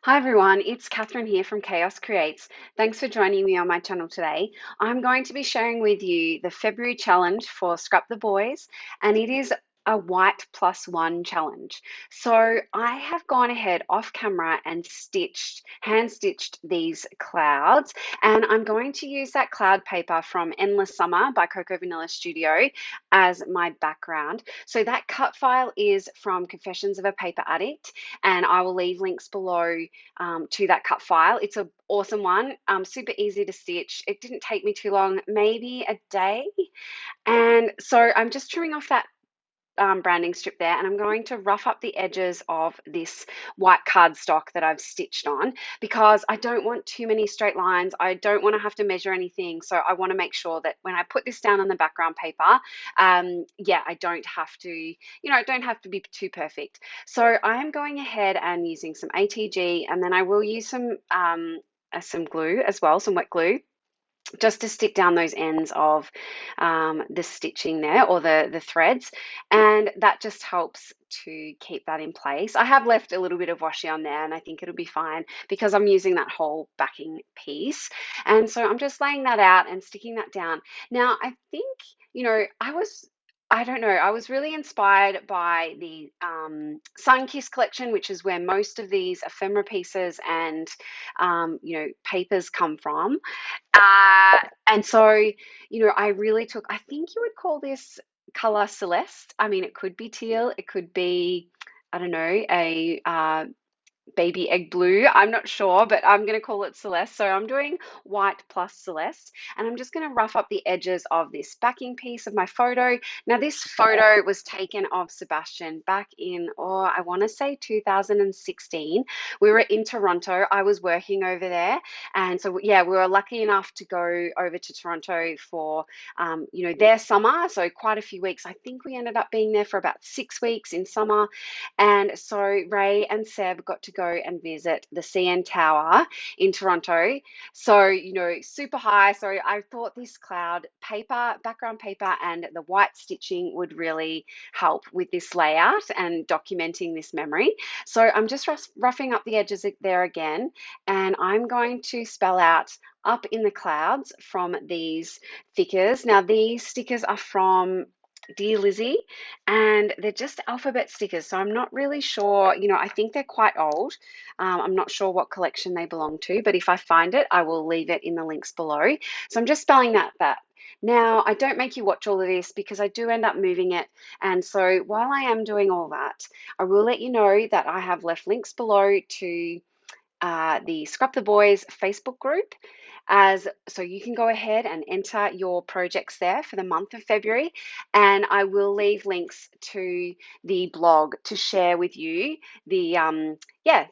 Hi everyone, it's Catherine here from Chaos Creates. Thanks for joining me on my channel today. I'm going to be sharing with you the February challenge for Scrap the Boys, and it is a white plus one challenge. So I have gone ahead off camera and hand stitched these clouds, and I'm going to use that cloud paper from Endless Summer by Coco Vanilla Studio as my background. So that cut file is from Confessions of a Paper Addict, and I will leave links below to that cut file. It's an awesome one, super easy to stitch. It didn't take me too long, maybe a day. And so I'm just trimming off that branding strip there, and I'm going to rough up the edges of this white cardstock that I've stitched on because I don't want too many straight lines. I don't want to have to measure anything. So I want to make sure that when I put this down on the background paper, yeah, I don't have to, it don't have to be too perfect. So I am going ahead and using some ATG, and then I will use some glue as well, some wet glue, just to stick down those ends of the stitching there, or the threads, and that just helps to keep that in place. I have left a little bit of washi on there, and I think it'll be fine because I'm using that whole backing piece. And so I'm just laying that out and sticking that down. Now I think, I don't know, I was really inspired by the Sunkissed collection, which is where most of these ephemera pieces and papers come from. And so, I really took, I think you would call this color celeste. I mean, it could be teal, it could be, I don't know, a baby egg blue. I'm not sure, but I'm going to call it celeste. So I'm doing white plus celeste, and I'm just going to rough up the edges of this backing piece of my photo. Now, this photo was taken of Sebastian back in, I want to say 2016. We were in Toronto. I was working over there. And so, yeah, we were lucky enough to go over to Toronto for, their summer. So quite a few weeks. I think we ended up being there for about 6 weeks in summer. And so Ray and Seb got to go and visit the CN Tower in Toronto. So, super high. So I thought this cloud paper, background paper, and the white stitching would really help with this layout and documenting this memory. So I'm just roughing up the edges there again, and I'm going to spell out up in the clouds from these stickers. Now, these stickers are from Dear Lizzy, and they're just alphabet stickers. So I'm not really sure, I think they're quite old. I'm not sure what collection they belong to, but if I find it, I will leave it in the links below. So I'm just spelling that. Now, I don't make you watch all of this because I do end up moving it. And so while I am doing all that, I will let you know that I have left links below to the Scrap the Boys Facebook group, as so you can go ahead and enter your projects there for the month of February, and I will leave links to the blog to share with you the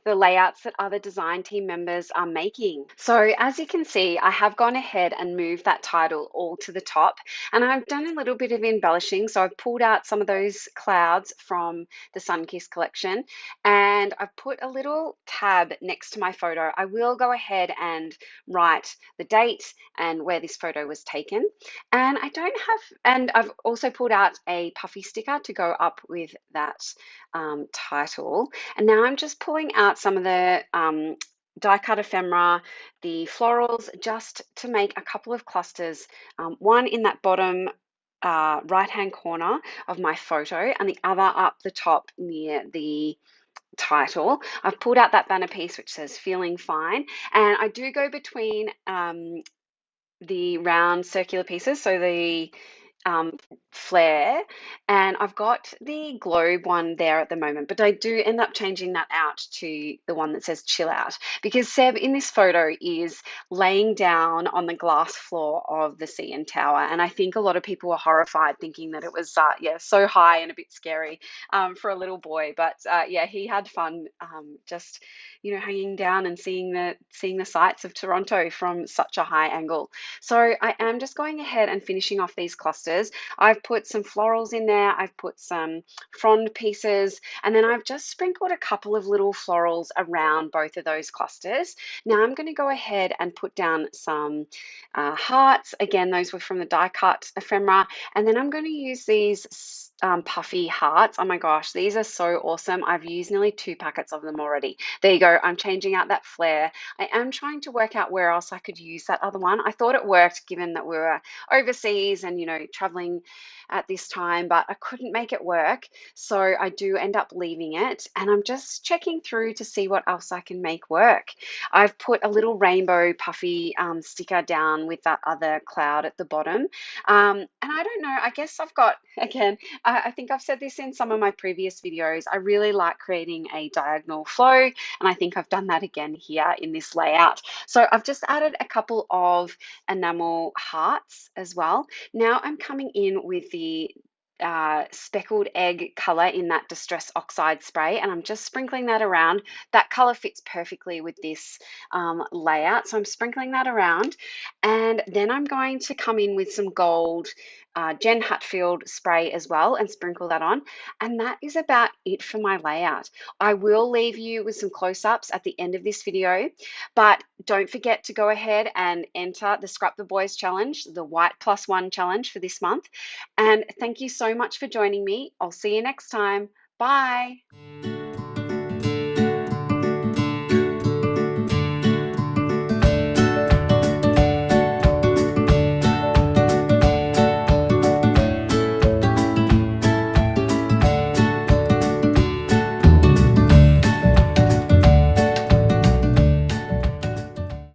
layouts that other design team members are making. So as you can see, I have gone ahead and moved that title all to the top, and I've done a little bit of embellishing. So I've pulled out some of those clouds from the Sunkissed collection, and I've put a little tab next to my photo. I will go ahead and write the date and where this photo was taken. And I've also pulled out a Puffy sticker to go up with that title. And now I'm just pulling out some of the die cut ephemera, the florals, just to make a couple of clusters, one in that bottom right hand corner of my photo, and the other up the top near the title. I've pulled out that banner piece which says feeling fine, and I do go between the round circular pieces, so the flare, and I've got the globe one there at the moment, but I do end up changing that out to the one that says chill out, because Seb in this photo is laying down on the glass floor of the CN Tower, and I think a lot of people were horrified thinking that it was so high and a bit scary for a little boy, but yeah, he had fun just hanging down and seeing the sights of Toronto from such a high angle. So I am just going ahead and finishing off these clusters. I've put some florals in there, I've put some frond pieces, and then I've just sprinkled a couple of little florals around both of those clusters. Now I'm going to go ahead and put down some hearts. Again, those were from the die cut ephemera, and then I'm going to use these Puffy hearts. Oh my gosh, these are so awesome. I've used nearly 2 packets of them already. There you go. I'm changing out that flare. I am trying to work out where else I could use that other one. I thought it worked given that we were overseas and, traveling at this time, but I couldn't make it work. So I do end up leaving it. And I'm just checking through to see what else I can make work. I've put a little rainbow puffy sticker down with that other cloud at the bottom. And I don't know, I guess I've got, again, I think I've said this in some of my previous videos. I really like creating a diagonal flow, and I think I've done that again here in this layout. So I've just added a couple of enamel hearts as well. Now I'm coming in with the speckled egg color in that Distress Oxide Spray, and I'm just sprinkling that around. That color fits perfectly with this layout, so I'm sprinkling that around, and then I'm going to come in with some gold Jen Hadfield spray as well and sprinkle that on. And that is about it for my layout. I will leave you with some close-ups at the end of this video, but don't forget to go ahead and enter the Scrap the Boys challenge, the White Plus One challenge for this month. And thank you so much for joining me. I'll see you next time. Bye.